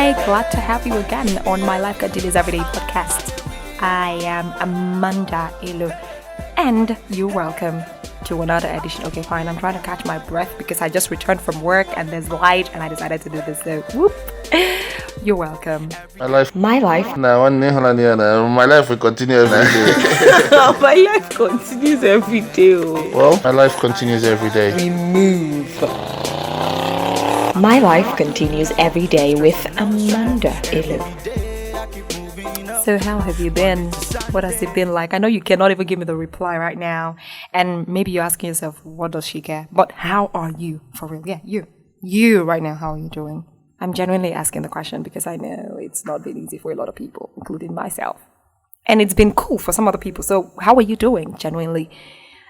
Hey, glad to have you again on My Life Continues Everyday podcast. I am Amanda Elu, and you're welcome to another edition. Okay, fine, I'm trying to catch my breath because I just returned from work and there's light and I decided to do this, so whoop. You're welcome. My life My life will continue every day. My life continues every day. Well, my life continues every day. We move. My life continues every day with Amanda Elu. So how have you been? What has it been like? I know you cannot even give me the reply right now. And maybe you're asking yourself, what does she care? But how are you? For real? Yeah, you. You right now, how are you doing? I'm genuinely asking the question because I know it's not been easy for a lot of people, including myself. And it's been cool for some other people. So how are you doing, genuinely?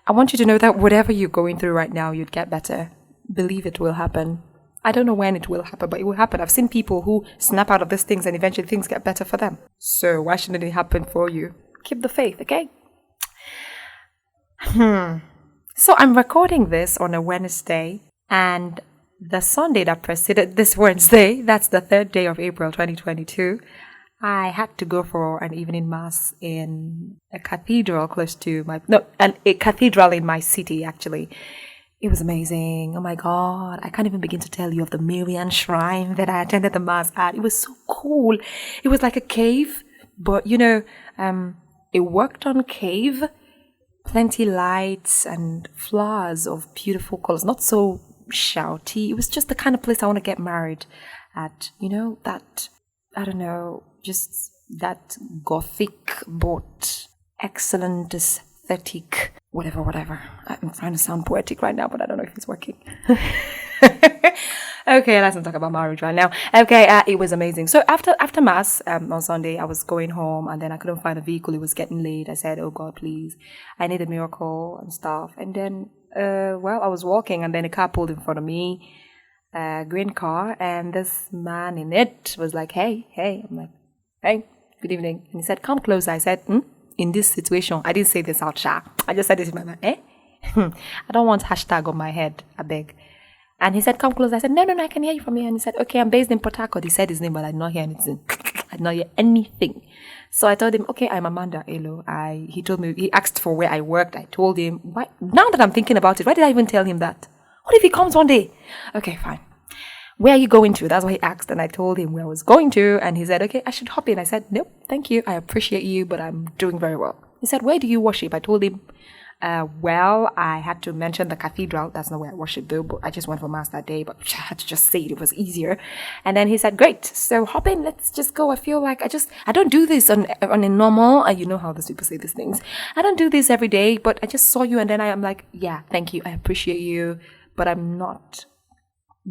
I want you to know that whatever you're going through right now, you'd get better. Believe it will happen. I don't know when it will happen, but it will happen. I've seen people who snap out of these things and eventually things get better for them. So why shouldn't it happen for you? Keep the faith, okay? So I'm recording this on a Wednesday, and the Sunday that preceded this Wednesday, that's the 3rd day of April 2022, I had to go for an evening mass in a cathedral a cathedral in my city, actually. It was amazing. Oh my God. I can't even begin to tell you of the Marian shrine that I attended the mass at. It was so cool. It was like a cave, but a worked on cave, plenty lights and flowers of beautiful colors, not so shouty. It was just the kind of place I want to get married at, just that gothic but excellent aesthetic, whatever. I'm trying to sound poetic right now, but I don't know if it's working. Okay, let's not talk about marriage right now. Okay, it was amazing. So after mass on Sunday, I was going home and then I couldn't find a vehicle. It was getting late. I said, oh God, please, I need a miracle and stuff. And then, I was walking and then a car pulled in front of me, green car, and this man in it was like, hey. I'm like, hey, good evening. And he said, come closer. I said, in this situation, I didn't say this out, I just said this in my mind, I don't want hashtag on my head, I beg. And he said, come close. I said, no, I can hear you from here. And he said, okay, I'm based in Port Harcourt. He said his name, but I did not hear anything. I did not hear anything. So I told him, okay, I'm Amanda Elu. He told me, he asked for where I worked. I told him, why? Now that I'm thinking about it, why did I even tell him that? What if he comes one day? Okay, fine. Where are you going to? That's what he asked. And I told him where I was going to. And he said, okay, I should hop in. I said, no, thank you. I appreciate you, but I'm doing very well. He said, where do you worship? I told him, I had to mention the cathedral. That's not where I worship though, but I just went for mass that day, but I had to just say it. It was easier. And then he said, great. So hop in. Let's just go. I feel like I don't do this on a normal, you know how those people say these things. I don't do this every day, but I just saw you and then I am like, yeah, thank you. I appreciate you, but I'm not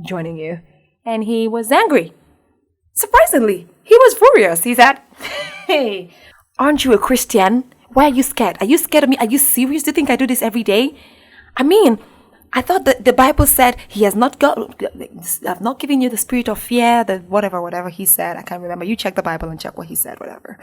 joining you. And he was angry. Surprisingly, he was furious. He said, hey, aren't you a Christian? Why are you scared? Are you scared of me? Are you serious? Do you think I do this every day? I mean, I thought that the Bible said I've not given you the spirit of fear, the whatever he said. I can't remember. You check the Bible and check what he said, whatever.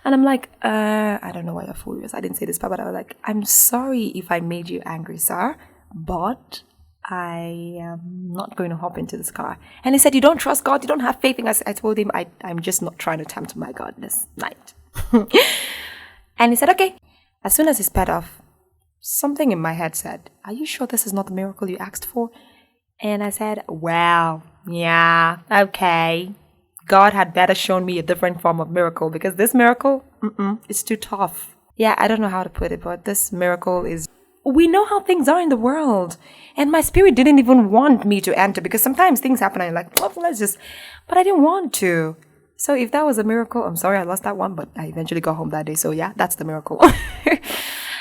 And I'm like, I don't know why you're furious. I didn't say this, but I was like, I'm sorry if I made you angry, sir, but I am not going to hop into this car. And he said, you don't trust God? You don't have faith in us? I told him, I'm just not trying to tempt my God this night. And he said, okay. As soon as he sped off, something in my head said, are you sure this is not the miracle you asked for? And I said, well, yeah, okay. God had better shown me a different form of miracle because this miracle, it's too tough. Yeah, I don't know how to put it, but this miracle is... We know how things are in the world. And my spirit didn't even want me to enter because sometimes things happen and I'm like, well, but I didn't want to. So if that was a miracle, I'm sorry I lost that one, but I eventually got home that day. So yeah, that's the miracle. I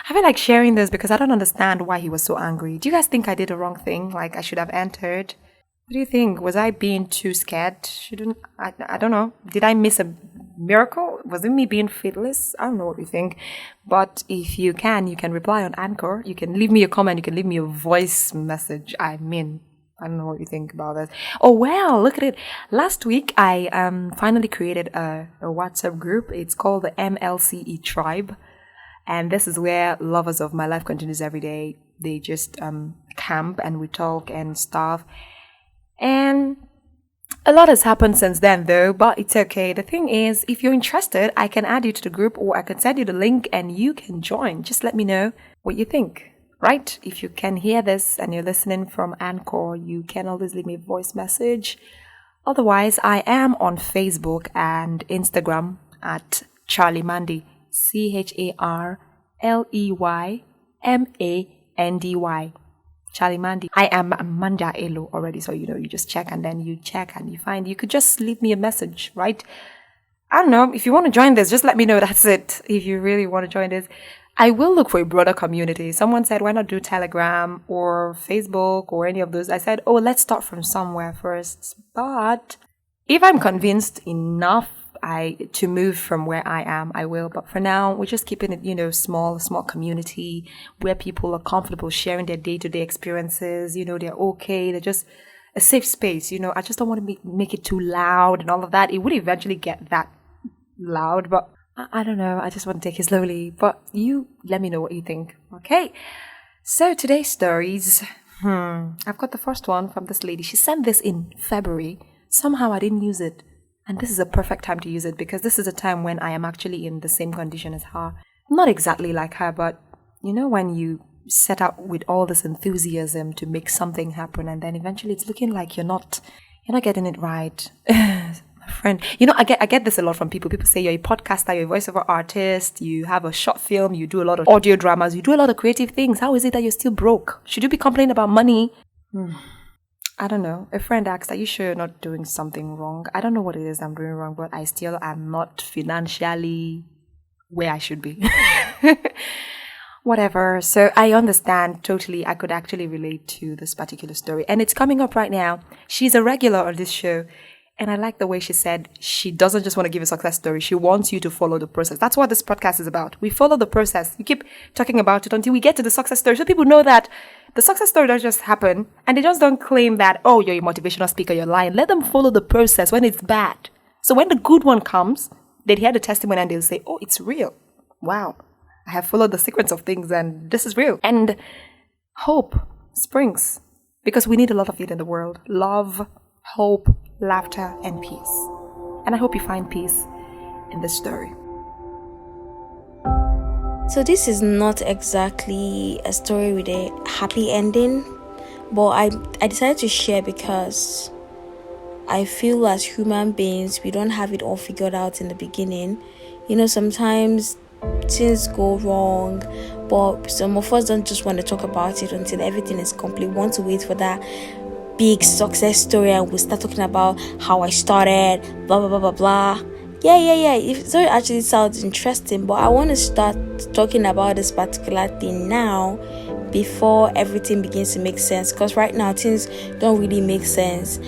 feel like sharing this because I don't understand why he was so angry. Do you guys think I did the wrong thing? Like I should have entered? What do you think? Was I being too scared? I don't know. Did I miss a miracle? Was it me being faithless? I don't know what you think. But if you can reply on Anchor. You can leave me a comment. You can leave me a voice message. I don't know what you think about this. Oh, well, look at it. Last week, I finally created a WhatsApp group. It's called the MLCE Tribe. And this is where lovers of My Life Continues Every Day, they just camp and we talk and stuff. And A lot has happened since then, though, but it's okay. The thing is, if you're interested, I can add you to the group or I can send you the link and you can join. Just let me know what you think, right? If you can hear this and you're listening from Anchor, you can always leave me a voice message. Otherwise, I am on Facebook and Instagram at Charlie Mandy, CharlieMandy. Charlie Mandy. I am Manda Elo already, so you just check and then you check and you find. You could just leave me a message, right? I don't know. If you want to join this, just let me know. That's it. If you really want to join this, I will look for a broader community. Someone said, why not do Telegram or Facebook or any of those? I said, oh, let's start from somewhere first. But if I'm convinced enough to move from where I am, I will. But for now, we're just keeping it, small community where people are comfortable sharing their day-to-day experiences. They're okay. They're just a safe space. I just don't want to make it too loud and all of that. It would eventually get that loud, but I don't know. I just want to take it slowly. But you let me know what you think. Okay. So today's stories. I've got the first one from this lady. She sent this in February. Somehow I didn't use it. And this is a perfect time to use it because this is a time when I am actually in the same condition as her. Not exactly like her, but when you set out with all this enthusiasm to make something happen and then eventually it's looking like you're not getting it right. My friend, I get this a lot from people. People say you're a podcaster, you're a voiceover artist, you have a short film, you do a lot of audio dramas, you do a lot of creative things. How is it that you're still broke? Should you be complaining about money? I don't know. A friend asked, are you sure you're not doing something wrong? I don't know what it is I'm doing wrong, but I still am not financially where I should be. Whatever. So I understand totally. I could actually relate to this particular story. And it's coming up right now. She's a regular on this show. And I like the way she said she doesn't just want to give a success story. She wants you to follow the process. That's what this podcast is about. We follow the process. You keep talking about it until we get to the success story. So people know that the success story doesn't just happen. And they just don't claim that, oh, you're a motivational speaker, you're lying. Let them follow the process when it's bad. So when the good one comes, they'd hear the testimony and they'll say, oh, it's real. Wow. I have followed the sequence of things and this is real. And hope springs because we need a lot of it in the world. Love, hope, laughter, and peace. And I hope you find peace in this story. So this is not exactly a story with a happy ending, but I decided to share because I feel as human beings, we don't have it all figured out in the beginning. Sometimes things go wrong, but some of us don't just want to talk about it until everything is complete. We want to wait for that big success story and we'll start talking about how I started, blah blah blah blah blah. Yeah. It actually sounds interesting, but I want to start talking about this particular thing now before everything begins to make sense, because right now things don't really make sense.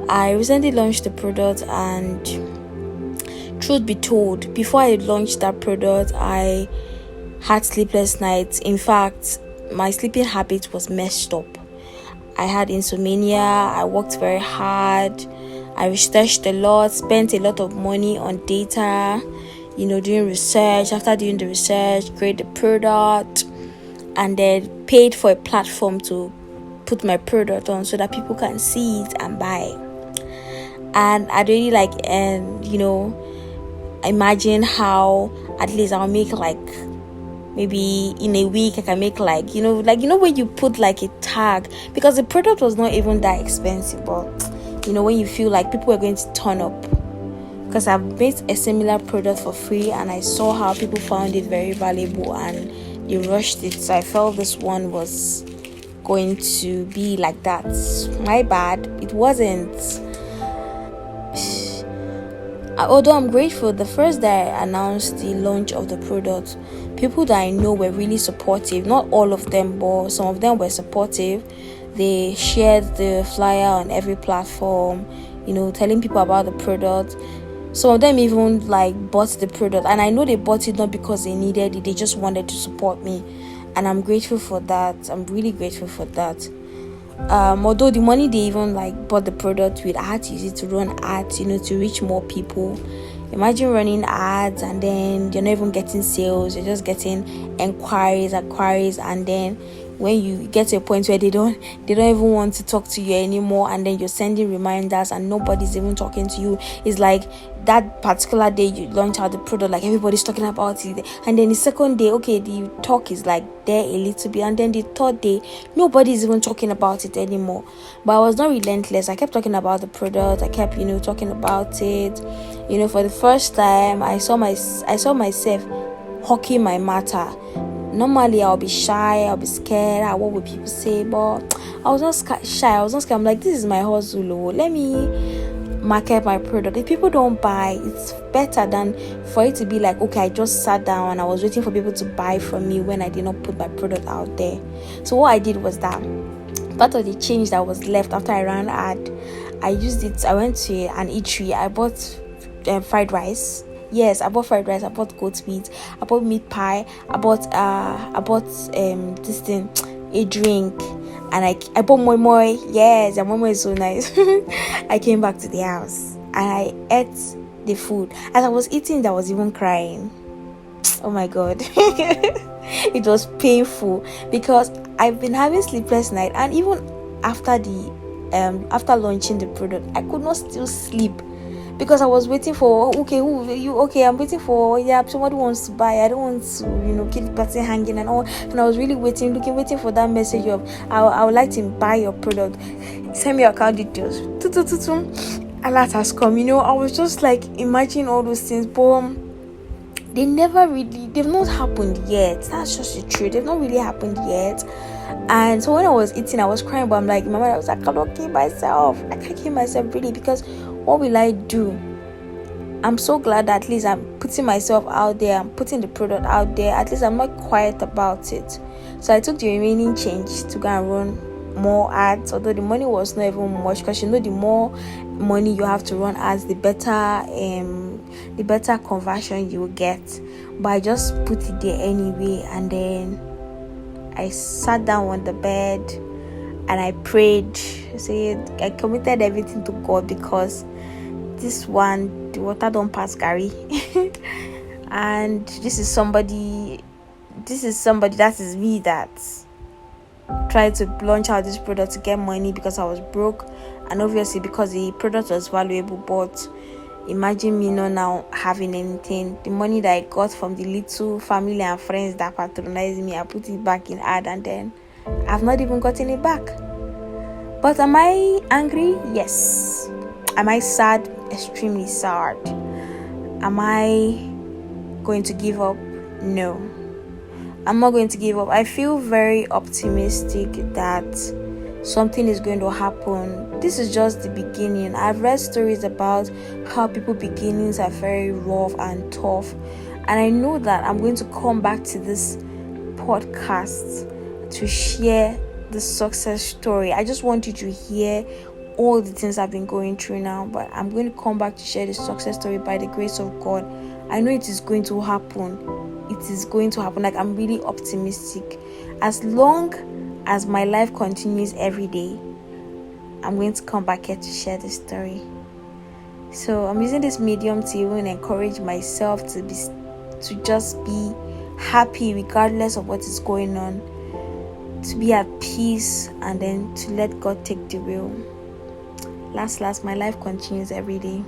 I recently launched the product, and truth be told, before I launched that product, I had sleepless nights. In fact, my sleeping habit was messed up. I had insomnia, I worked very hard, I researched a lot, spent a lot of money on data, doing research. After doing the research, create the product, and then paid for a platform to put my product on so that people can see it and buy. And I'd really imagine how at least I'll make maybe in a week I can make when you put a tag, because the product was not even that expensive, but when you feel like people are going to turn up, because I've made a similar product for free and I saw how people found it very valuable and they rushed it, so I felt this one was going to be like that. My bad, it wasn't. Although I'm grateful, the first day I announced the launch of the product, people that I know were really supportive. Not all of them, but some of them were supportive. They shared the flyer on every platform, telling people about the product. Some of them even bought the product, and I know they bought it not because they needed it, they just wanted to support me, and I'm grateful for that. I'm really grateful for that. Although the money they even bought the product with, I had to use it to run ads, to reach more people. Imagine running ads and then you're not even getting sales, you're just getting inquiries, and then when you get to a point where they don't even want to talk to you anymore, and then you're sending reminders and nobody's even talking to you. It's like that particular day you launch out the product, like everybody's talking about it, and then the second day, okay, the talk is like there a little bit, and then the third day nobody's even talking about it anymore. But I was not relentless. I kept talking about the product. I kept talking about it. For the first time I saw myself hawking my matter. Normally I'll be shy, I'll be scared, what would people say? But I was not shy, I was not scared. I'm like, this is my hustle, let me market my product. If people don't buy, it's better than for it to be like, okay, I just sat down and I was waiting for people to buy from me when I did not put my product out there. So what I did was that part of the change that was left after I ran ad, I used it. I went to an eatery, I bought fried rice. Yes, I bought fried rice, I bought goat meat, I bought meat pie, I bought this thing, a drink, and I bought moi moi. Yes, the moi moi is so nice. I came back to the house and I ate the food. As I was eating, I was even crying. Oh my god. It was painful because I've been having sleepless night, and even after after launching the product, I could not still sleep. Because I was waiting for, I'm waiting for, somebody wants to buy. I don't want to, keep the person hanging and all. And I was really waiting for that message of, I would like to buy your product. Send me your account details. Alert has come. I was just like imagining all those things, but they've not happened yet. That's just the truth. They've not really happened yet. And so when I was eating, I was crying, but I'm like, Mama, I was like, I cannot kill myself. I can't kill myself really, because what will I do? I'm so glad that at least I'm putting myself out there. I'm putting the product out there. At least I'm not quiet about it. So I took the remaining change to go and run more ads, although the money was not even much, because the more money you have to run ads, the better conversion you will get. But I just put it there anyway, and then I sat down on the bed and I prayed. I committed everything to God, because this one, the water don't pass Gary. And this is somebody that is me, that tried to launch out this product to get money because I was broke, and obviously because the product was valuable. But imagine me not now having anything. The money that I got from the little family and friends that patronized me, I put it back in ad, and then I've not even gotten it back. But am I angry? Yes. Am I sad? Extremely sad. Am I going to give up? No. I'm not going to give up. I feel very optimistic that something is going to happen. This is just the beginning. I've read stories about how people beginnings are very rough and tough, and I know that I'm going to come back to this podcast to share the success story. I just want you to hear all the things I've been going through now, but I'm going to come back to share the success story by the grace of God. I know it is going to happen. It is going to happen. Like, I'm really optimistic. As long as my life continues every day, I'm going to come back here to share the story. So I'm using this medium to even encourage myself to just be happy regardless of what is going on, to be at peace, and then to let God take the wheel. Last, my life continues every day.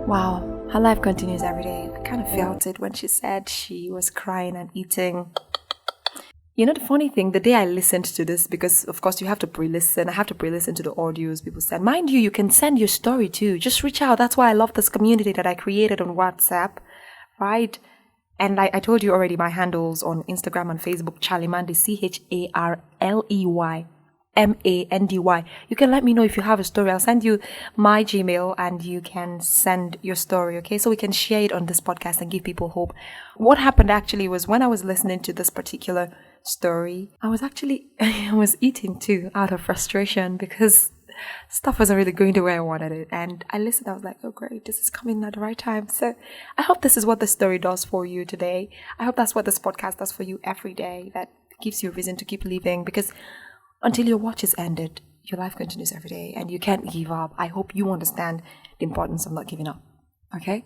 Wow, her life continues every day. I kind of felt it when she said she was crying and eating. The funny thing, the day I listened to this, because of course you have to pre-listen, I have to pre-listen to the audios people said. Mind you, you can send your story too. Just reach out. That's why I love this community that I created on WhatsApp, right? And I told you already, my handles on Instagram and Facebook, Charlie Mandy, CharleyMandy. You can let me know if you have a story. I'll send you my Gmail and you can send your story, okay? So we can share it on this podcast and give people hope. What happened actually was, when I was listening to this particular story, I was eating too, out of frustration, because stuff wasn't really going the way I wanted it. And I listened, I was like, oh great, this is coming at the right time. So I hope this is what the story does for you today. I hope that's what this podcast does for you every day, that gives you a reason to keep living, because until your watch is ended, your life continues every day and you can't give up. I hope you understand the importance of not giving up. Okay?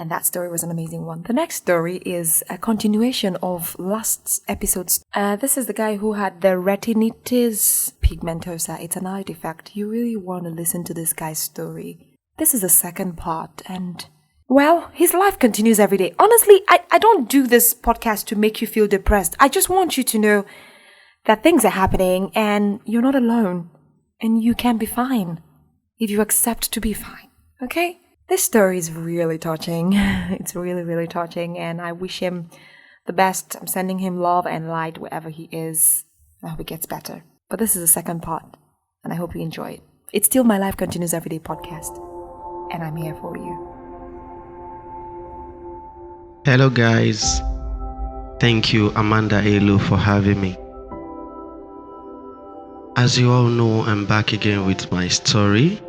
And that story was an amazing one. The next story is a continuation of last episode's. This is the guy who had the retinitis pigmentosa. It's an eye defect. You really want to listen to this guy's story. This is the second part, and well, his life continues every day. Honestly, I don't do this podcast to make you feel depressed. I just want you to know that things are happening and you're not alone. And you can be fine if you accept to be fine. Okay? This story is really touching. It's really, really touching, and I wish him the best. I'm sending him love and light wherever he is. I hope it gets better. But this is the second part, and I hope you enjoy it. It's still My Life Continues Everyday podcast, and I'm here for you. Hello guys. Thank you, Amanda Elu, for having me. As you all know, I'm back again with my story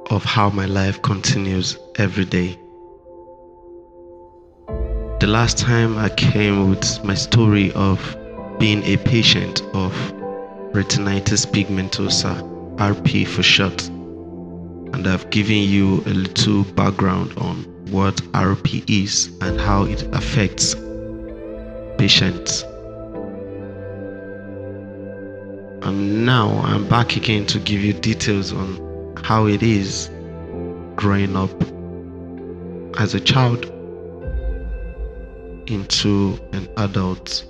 of how my life continues every day. The last time I came with my story of being a patient of retinitis pigmentosa, RP for short, and I've given you a little background on what RP is and how it affects patients. And now I'm back again to give you details on how it is growing up as a child into an adult.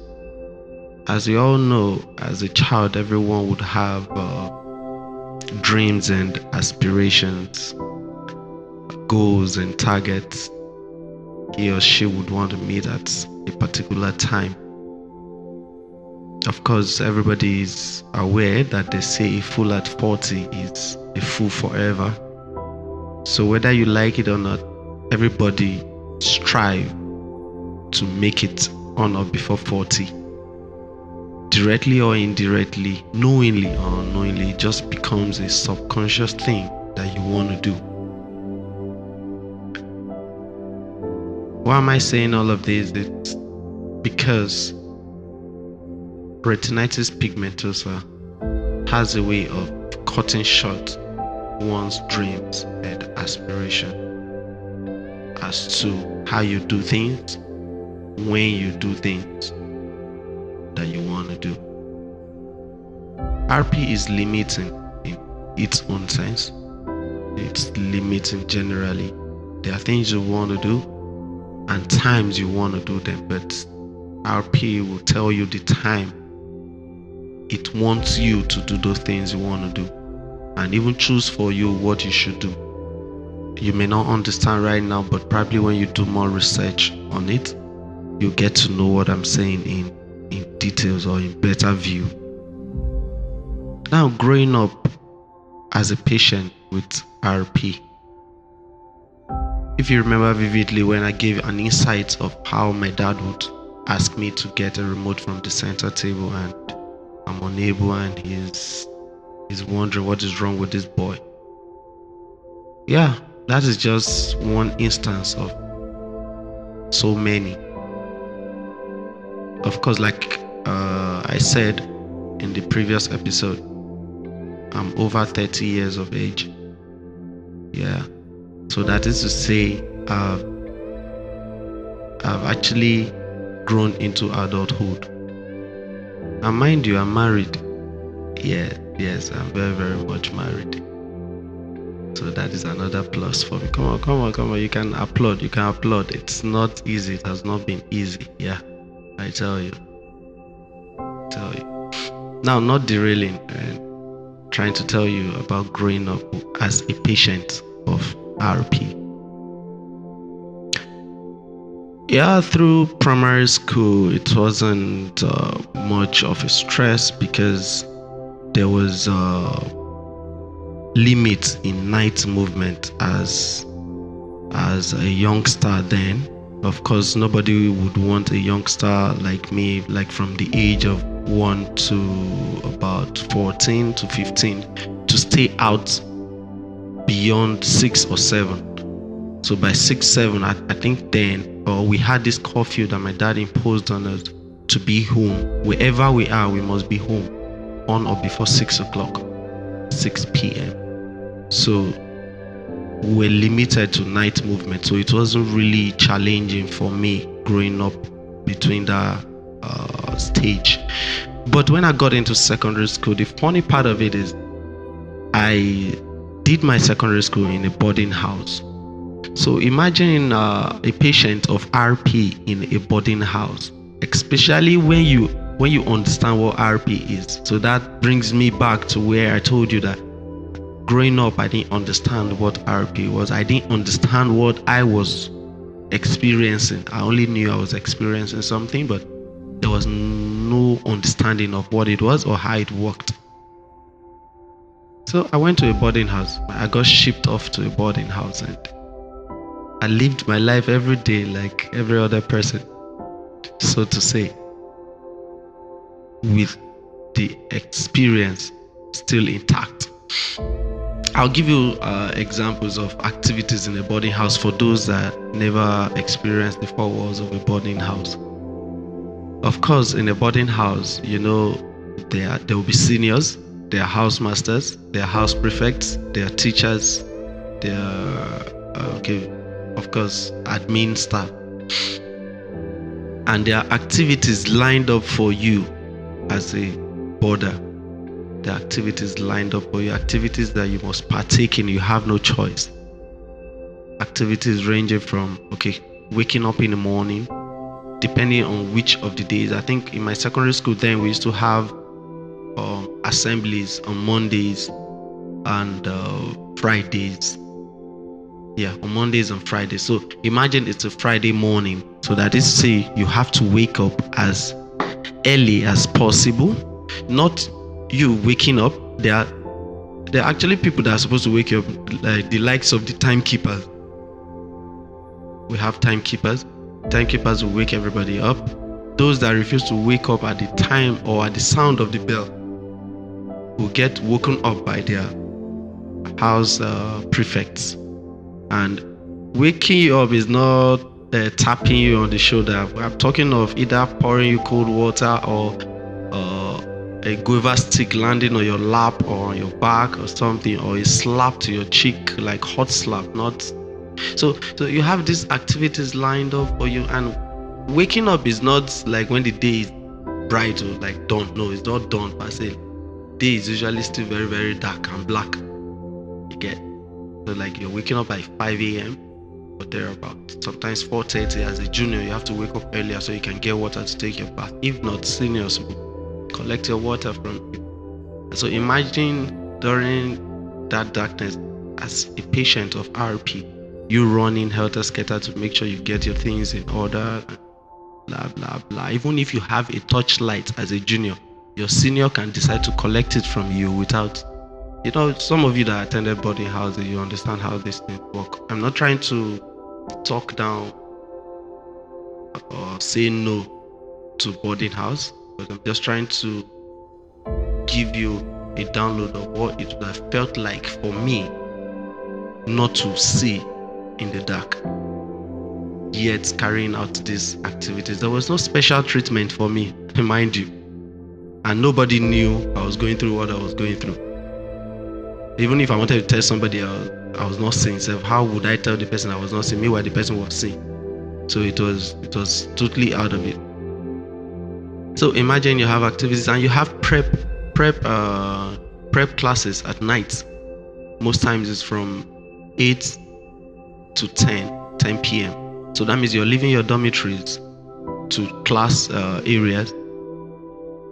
As you all know, as a child, everyone would have dreams and aspirations, goals and targets he or she would want to meet at a particular time. Of course, everybody is aware that they say a fool at 40 is a fool forever. So whether you like it or not, everybody strive to make it on or before 40. Directly or indirectly, knowingly or unknowingly, it just becomes a subconscious thing that you want to do. Why am I saying all of this? It's because retinitis pigmentosa has a way of cutting short one's dreams and aspiration as to how you do things, when you do things that you want to do. RP is limiting in its own sense. It's limiting generally. There are things you want to do and times you want to do them, but RP will tell you the time it wants you to do those things you want to do, and even choose for you what you should do. You may not understand right now, but probably when you do more research on it, you get to know what I'm saying in details or in better view. Now, growing up as a patient with RP, if you remember vividly when I gave an insight of how my dad would ask me to get a remote from the center table and I'm unable, and he's wondering what is wrong with this boy. Yeah, that is just one instance of so many. Of course, like I said in the previous episode, I'm over 30 years of age. Yeah, so that is to say I've actually grown into adulthood. And mind you, I'm married. Yes, I'm very, very much married. So that is another plus for me. Come on. You can applaud. It's not easy. It has not been easy. Yeah, I tell you. Now, not derailing and trying to tell you about growing up as a patient of RP. Yeah, through primary school, it wasn't much of a stress because there was limit in night movement as a youngster then. Of course, nobody would want a youngster like me, like from the age of 1 to about 14 to 15, to stay out beyond 6 or 7. So by 6, 7, I think then, we had this curfew that my dad imposed on us to be home. Wherever we are, we must be home on or before 6 o'clock, 6 p.m. So were limited to night movement, so it wasn't really challenging for me growing up between that stage. But when I got into secondary school, the funny part of it is I did my secondary school in a boarding house. So imagine a patient of RP in a boarding house, especially when you understand what RP is. So that brings me back to where I told you that growing up, I didn't understand what RP was. I didn't understand what I was experiencing. I only knew I was experiencing something, but there was no understanding of what it was or how it worked. So I went to a boarding house. I got shipped off to a boarding house, and I lived my life every day like every other person, so to say, with the experience still intact. I'll give you examples of activities in a boarding house for those that never experienced the four walls of a boarding house. Of course, in a boarding house, there will be seniors, there are house masters, there are house prefects, there are teachers, there are, of course, admin staff. And there are activities lined up for you as a boarder. The activities lined up for you, activities that you must partake in, you have no choice. Activities ranging from waking up in the morning, depending on which of the days. I think in my secondary school then we used to have assemblies on Mondays and Fridays. Yeah, on Mondays and Fridays. So imagine it's a Friday morning. So that is to say you have to wake up as early as possible. Not you waking up. There are actually people that are supposed to wake you up, like the likes of the timekeepers. We have timekeepers. Timekeepers will wake everybody up. Those that refuse to wake up at the time or at the sound of the bell will get woken up by their house prefects. And waking you up is not tapping you on the shoulder. I'm talking of either pouring you cold water or a guava stick landing on your lap or on your back or something, or a slap to your cheek, like hot slap. Not so you have these activities lined up for you, and waking up is not like when the day is bright or like dawn. No, it's not dawn per se. Day is usually still very, very dark and black. You get, so like you're waking up by 5 a.m. or thereabout. Sometimes 4:30. As a junior, you have to wake up earlier so you can get water to take your bath. If not, seniors will collect your water from you. So imagine during that darkness, as a patient of RP, you running helter-skelter to make sure you get your things in order, blah blah blah. Even if you have a torchlight as a junior, your senior can decide to collect it from you without, some of you that attended boarding houses, you understand how these things work. I'm not trying to talk down or say no to boarding house, but I'm just trying to give you a download of what it would have felt like for me not to see in the dark, yet carrying out these activities. There was no special treatment for me, mind you, and nobody knew I was going through what I was going through. Even if I wanted to tell somebody I was not seeing, so how would I tell the person I was not seeing? Meanwhile, the person was seeing. So it was totally out of it. So imagine you have activities and you have prep classes at night. Most times it's from 8 to 10 p.m. So that means you're leaving your dormitories to class areas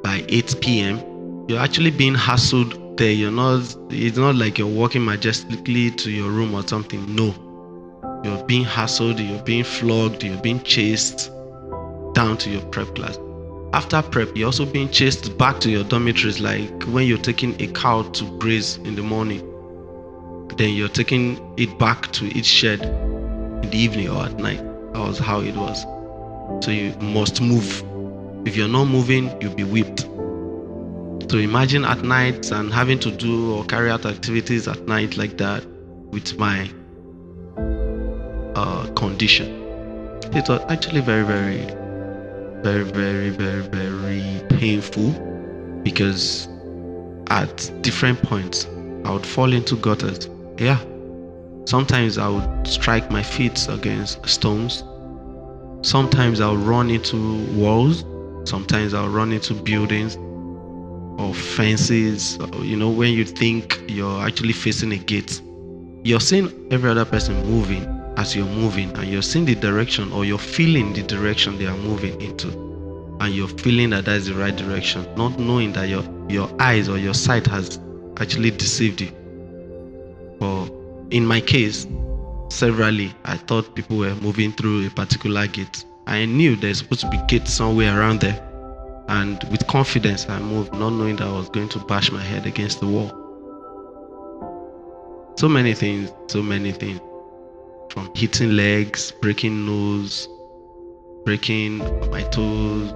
by 8 p.m. You're actually being hassled there. It's not like you're walking majestically to your room or something. No. You're being hassled, you're being flogged, you're being chased down to your prep class. After prep, you're also being chased back to your dormitories, like when you're taking a cow to graze in the morning. Then you're taking it back to its shed in the evening or at night. That was how it was. So you must move. If you're not moving, you'll be whipped. So imagine at night and having to do or carry out activities at night like that with my condition. It was actually very, very, very, very, very, very painful, because at different points I would fall into gutters. Yeah, Sometimes I would strike my feet against stones. Sometimes I'll run into walls. Sometimes I'll run into buildings or fences. When you think you're actually facing a gate, you're seeing every other person moving as you're moving, and you're seeing the direction, or you're feeling the direction they are moving into, and you're feeling that that's the right direction, not knowing that your eyes or your sight has actually deceived you. Or in my case, severally, I thought people were moving through a particular gate. I knew there's supposed to be gates somewhere around there, and with confidence I moved, not knowing that I was going to bash my head against the wall. So many things, from hitting legs, breaking nose, breaking my toes,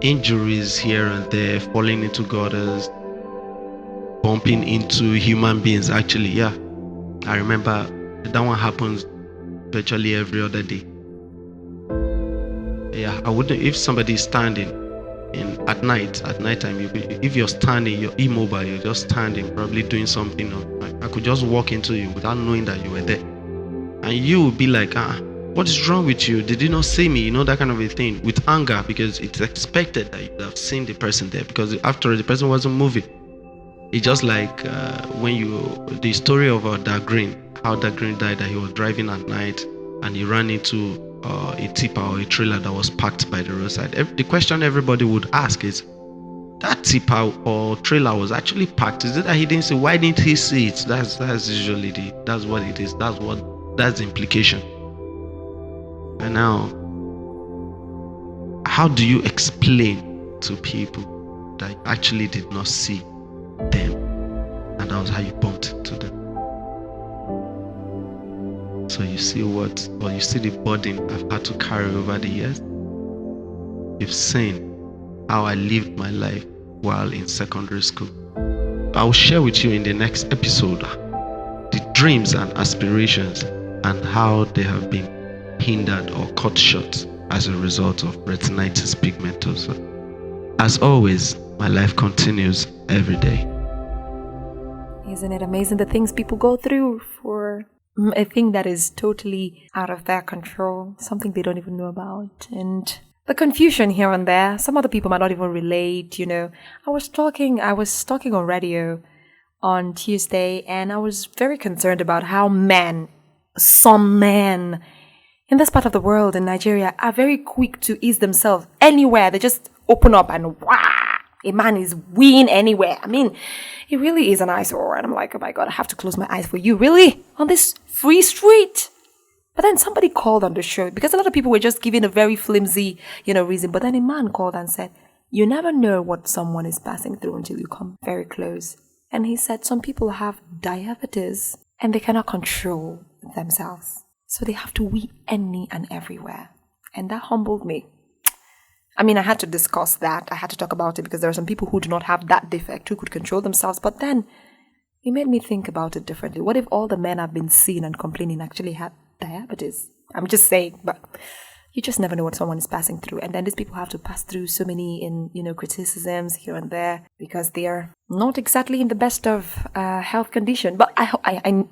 injuries here and there, falling into gutters, bumping into human beings. Actually, yeah, I remember that one happens virtually every other day. Yeah, I wouldn't, if somebody is standing at nighttime, if you're standing, you're immobile, you're just standing, probably doing something, I could just walk into you without knowing that you were there, and you would be like, what is wrong with you? Did you not see me? That kind of a thing, with anger, because it's expected that you would have seen the person there, because after all, the person wasn't moving. It's just like the story of Dark Green, how Dark Green died, that he was driving at night and he ran into a tipper or a trailer that was parked by the roadside. The question everybody would ask is, that tipper or trailer was actually parked. Is it that he didn't see? Why didn't he see it? That's usually that's what it is. That's the implication. And now, how do you explain to people that you actually did not see them, and that was how you bumped into them? So you see you see the burden I've had to carry over the years. You've seen how I lived my life while in secondary school. I'll share with you in the next episode the dreams and aspirations and how they have been hindered or cut short as a result of retinitis pigmentosa. As always, my life continues every day. Isn't it amazing the things people go through for a thing that is totally out of their control, something they don't even know about, and the confusion here and there. Some other people might not even relate, I was talking on radio on Tuesday, and I was very concerned about how some men in this part of the world, in Nigeria, are very quick to ease themselves anywhere. They just open up and a man is weeing anywhere. I mean, it really is an eyesore. And I'm like, oh my God, I have to close my eyes for you. Really? On this free street? But then somebody called on the show, because a lot of people were just giving a very flimsy, reason. But then a man called and said, you never know what someone is passing through until you come very close. And he said some people have diabetes and they cannot control themselves. So they have to wee any and everywhere. And that humbled me. I mean, I had to discuss that. I had to talk about it because there are some people who do not have that defect, who could control themselves. But then it made me think about it differently. What if all the men I've been seeing and complaining actually had diabetes? I'm just saying, but you just never know what someone is passing through. And then these people have to pass through so many criticisms here and there because they are not exactly in the best of health condition. But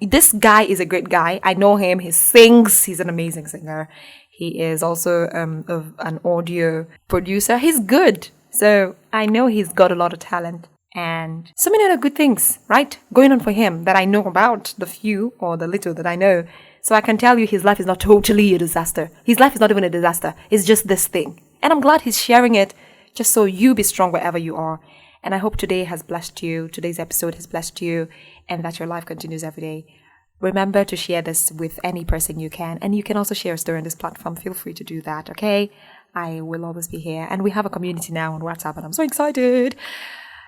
this guy is a great guy. I know him. He sings. He's an amazing singer. He is also an audio producer. He's good. So I know he's got a lot of talent. And so many other good things, right, going on for him that I know about, the few or the little that I know. So I can tell you his life is not totally a disaster. His life is not even a disaster. It's just this thing. And I'm glad he's sharing it just so you be strong wherever you are. And I hope today has blessed you. Today's episode has blessed you and that your life continues every day. Remember to share this with any person you can. And you can also share a story on this platform. Feel free to do that, okay? I will always be here. And we have a community now on WhatsApp and I'm so excited.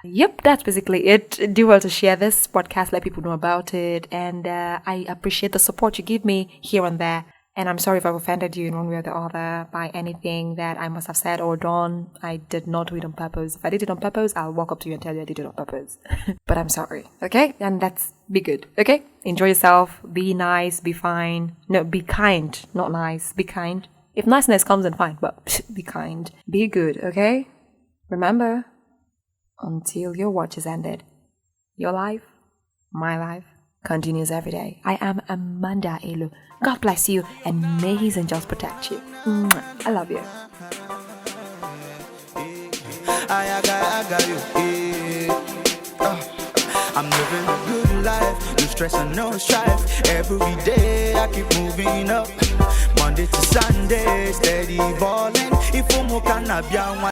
Yep, that's basically it. Do well to share this podcast, let people know about it. And I appreciate the support you give me here and there. And I'm sorry if I've offended you in one way or the other by anything that I must have said or done. I did not do it on purpose. If I did it on purpose, I'll walk up to you and tell you I did it on purpose. But I'm sorry, okay? And be good, okay? Enjoy yourself. Be nice, be fine. No, be kind, not nice. Be kind. If niceness comes, then fine, but be kind. Be good, okay? Remember, until your watch is ended, your life, my life, continues every day. I am Amanda Elu. God bless you, and may His angels protect you. Mwah. I love you. I got you. I'm living a good life, no stress and no strife. Every day I keep moving up. Monday to Sunday, steady balling. If I'm